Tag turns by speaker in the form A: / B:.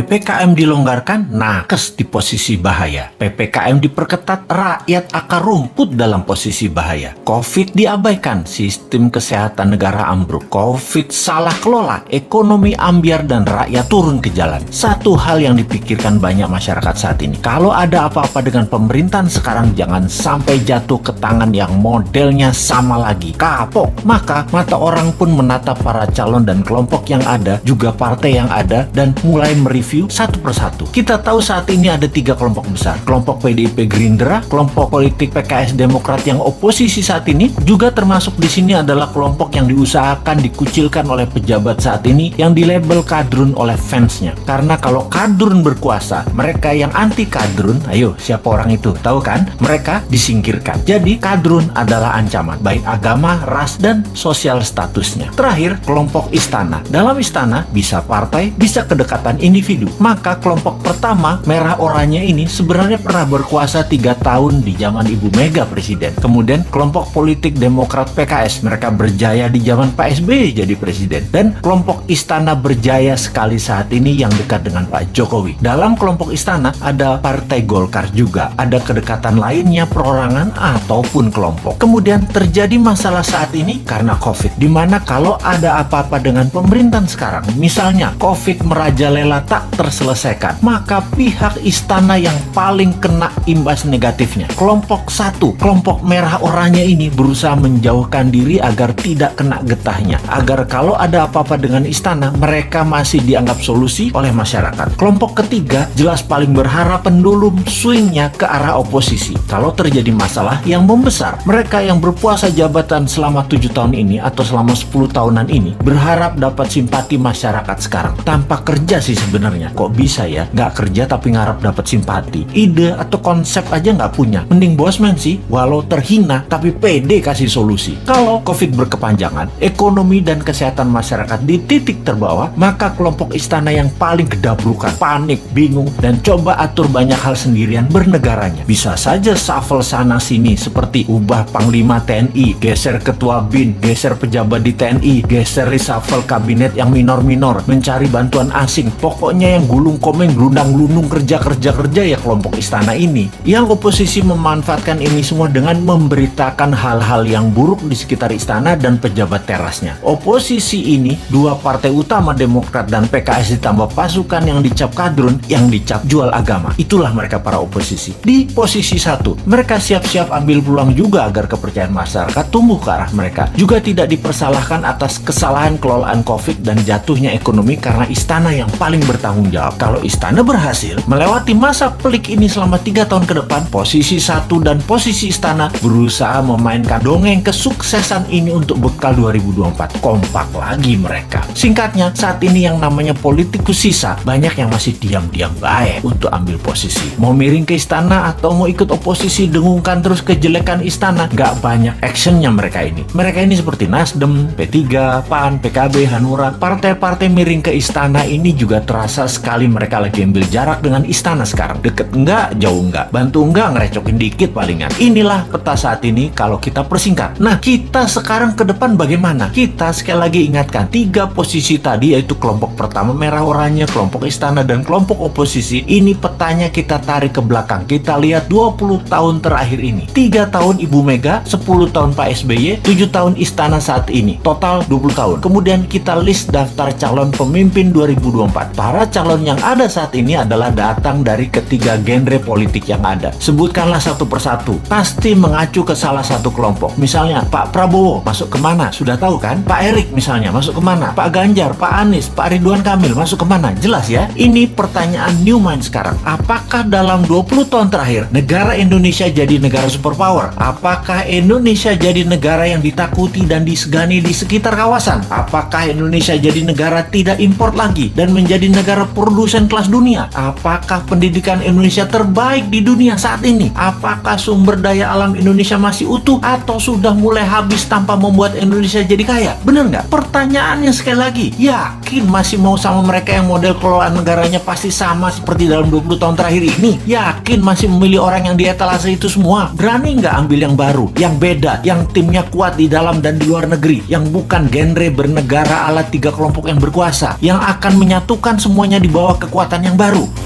A: PPKM dilonggarkan, nakes di posisi bahaya. PPKM diperketat, rakyat akar rumput dalam posisi bahaya. COVID diabaikan, sistem kesehatan negara ambruk. COVID salah kelola, ekonomi ambyar dan rakyat turun ke jalan. Satu hal yang dipikirkan banyak masyarakat saat ini, kalau ada apa-apa dengan pemerintahan sekarang, jangan sampai jatuh ke tangan yang modelnya sama lagi, kapok. Maka mata orang pun menatap para calon dan kelompok yang ada, juga partai yang ada, dan mulai mereview satu persatu. Kita tahu saat ini ada 3 kelompok besar. Kelompok PDIP Gerindra, kelompok politik PKS Demokrat yang oposisi saat ini, juga termasuk di sini adalah kelompok yang diusahakan dikucilkan oleh pejabat saat ini yang dilabel kadrun oleh fansnya. Karena kalau kadrun berkuasa, mereka yang anti kadrun, ayo siapa orang itu? Tahu kan? Mereka disingkirkan. Jadi kadrun adalah ancaman, baik agama, ras, dan sosial statusnya. Terakhir, kelompok istana. Dalam istana bisa partai, bisa kedekatan individu. Maka kelompok pertama, merah oranye ini sebenarnya pernah berkuasa 3 tahun di zaman Ibu Mega presiden. Kemudian kelompok politik Demokrat PKS, mereka berjaya di zaman Pak SBY jadi presiden. Dan kelompok istana berjaya sekali saat ini yang dekat dengan Pak Jokowi. Dalam kelompok istana ada Partai Golkar juga, ada kedekatan lainnya perorangan ataupun kelompok. Kemudian terjadi masalah saat ini karena COVID, di mana kalau ada apa-apa dengan pemerintahan sekarang, misalnya COVID merajalela tak terselesaikan, maka pihak istana yang paling kena imbas negatifnya. Kelompok 1, kelompok merah oranye ini berusaha menjauhkan diri agar tidak kena getahnya, agar kalau ada apa-apa dengan istana, mereka masih dianggap solusi oleh masyarakat. Kelompok ketiga jelas paling berharap pendulum swingnya ke arah oposisi. Kalau terjadi masalah yang membesar, mereka yang berpuasa jabatan selama 7 tahun ini atau selama 10 tahunan ini berharap dapat simpati masyarakat sekarang. Tanpa kerja sih sebenarnya. Kok bisa ya? Nggak kerja tapi ngarap dapat simpati. Ide atau konsep aja nggak punya. Mending bosman sih, walau terhina tapi pede kasih solusi. Kalau COVID berkepanjangan, ekonomi dan kesehatan masyarakat di titik terbawah, maka kelompok istana yang paling kedabrukan, panik, bingung, dan coba atur banyak hal sendirian bernegaranya. Bisa saja shuffle sana sini seperti ubah Panglima TNI, geser Ketua BIN, geser pejabat di TNI, geser reshuffle kabinet yang minor-minor, mencari bantuan asing. Pokoknya yang gulung komeng, gelundang-gelundung kerja ya kelompok istana ini. Yang oposisi memanfaatkan ini semua dengan memberitakan hal-hal yang buruk di sekitar istana dan pejabat terasnya. Oposisi ini, 2 partai utama Demokrat dan PKS ditambah pasukan yang dicap kadrun, yang dicap jual agama. Itulah mereka para oposisi. Di posisi 1, mereka siap-siap ambil peluang juga agar kepercayaan masyarakat tumbuh ke arah mereka. Juga tidak dipersalahkan atas kesalahan kelolaan COVID dan jatuhnya ekonomi karena istana yang paling bertanggung jawab. Kalau istana berhasil melewati masa pelik ini selama 3 tahun ke depan, posisi 1 dan posisi istana berusaha memainkan dongeng kesuksesan ini untuk bekal 2024. Kompak lagi mereka. Singkatnya, saat ini yang namanya politikus sisa, banyak yang masih diam-diam baik untuk ambil posisi. Mau miring ke istana atau mau ikut oposisi dengungkan terus kejelekan istana, gak banyak actionnya mereka ini. Mereka ini seperti Nasdem, P3, PAN, PKB, Hanura. Partai-partai miring ke istana ini juga terasa sekali mereka lagi ambil jarak dengan istana sekarang. Deket enggak, jauh enggak, bantu enggak, ngerecokin dikit palingan. Inilah peta saat ini kalau kita persingkat. Nah, kita sekarang ke depan bagaimana? Kita sekali lagi ingatkan 3 posisi tadi, yaitu kelompok pertama merah oranye, kelompok istana, dan kelompok oposisi. Ini petanya kita tarik ke belakang. Kita lihat 20 tahun terakhir ini. 3 tahun Ibu Mega, 10 tahun Pak SBY, 7 tahun istana saat ini. Total 20 tahun. Kemudian kita list daftar calon pemimpin 2024. Para calon yang ada saat ini adalah datang dari ketiga genre politik yang ada. Sebutkanlah satu persatu. Pasti mengacu ke salah satu kelompok. Misalnya Pak Prabowo masuk kemana? Sudah tahu kan? Pak Erik misalnya masuk kemana? Pak Ganjar, Pak Anies, Pak Ridwan Kamil masuk kemana? Jelas ya? Ini pertanyaan new mind sekarang. Apakah dalam 20 tahun terakhir negara Indonesia jadi negara superpower? Apakah Indonesia jadi negara yang ditakuti dan disegani di sekitar kawasan? Apakah Indonesia jadi negara tidak import lagi dan menjadi negara produsen kelas dunia? Apakah pendidikan Indonesia terbaik di dunia saat ini? Apakah sumber daya alam Indonesia masih utuh atau sudah mulai habis tanpa membuat Indonesia jadi kaya? Bener nggak? Pertanyaannya sekali lagi, yakin masih mau sama mereka yang model kelolaan negaranya pasti sama seperti dalam 20 tahun terakhir ini? Yakin masih memilih orang yang di etalase itu semua? Berani nggak ambil yang baru, yang beda, yang timnya kuat di dalam dan di luar negeri, yang bukan genre bernegara ala 3 kelompok yang berkuasa, yang akan menyatukan semuanya semuanya di bawah kekuatan yang baru.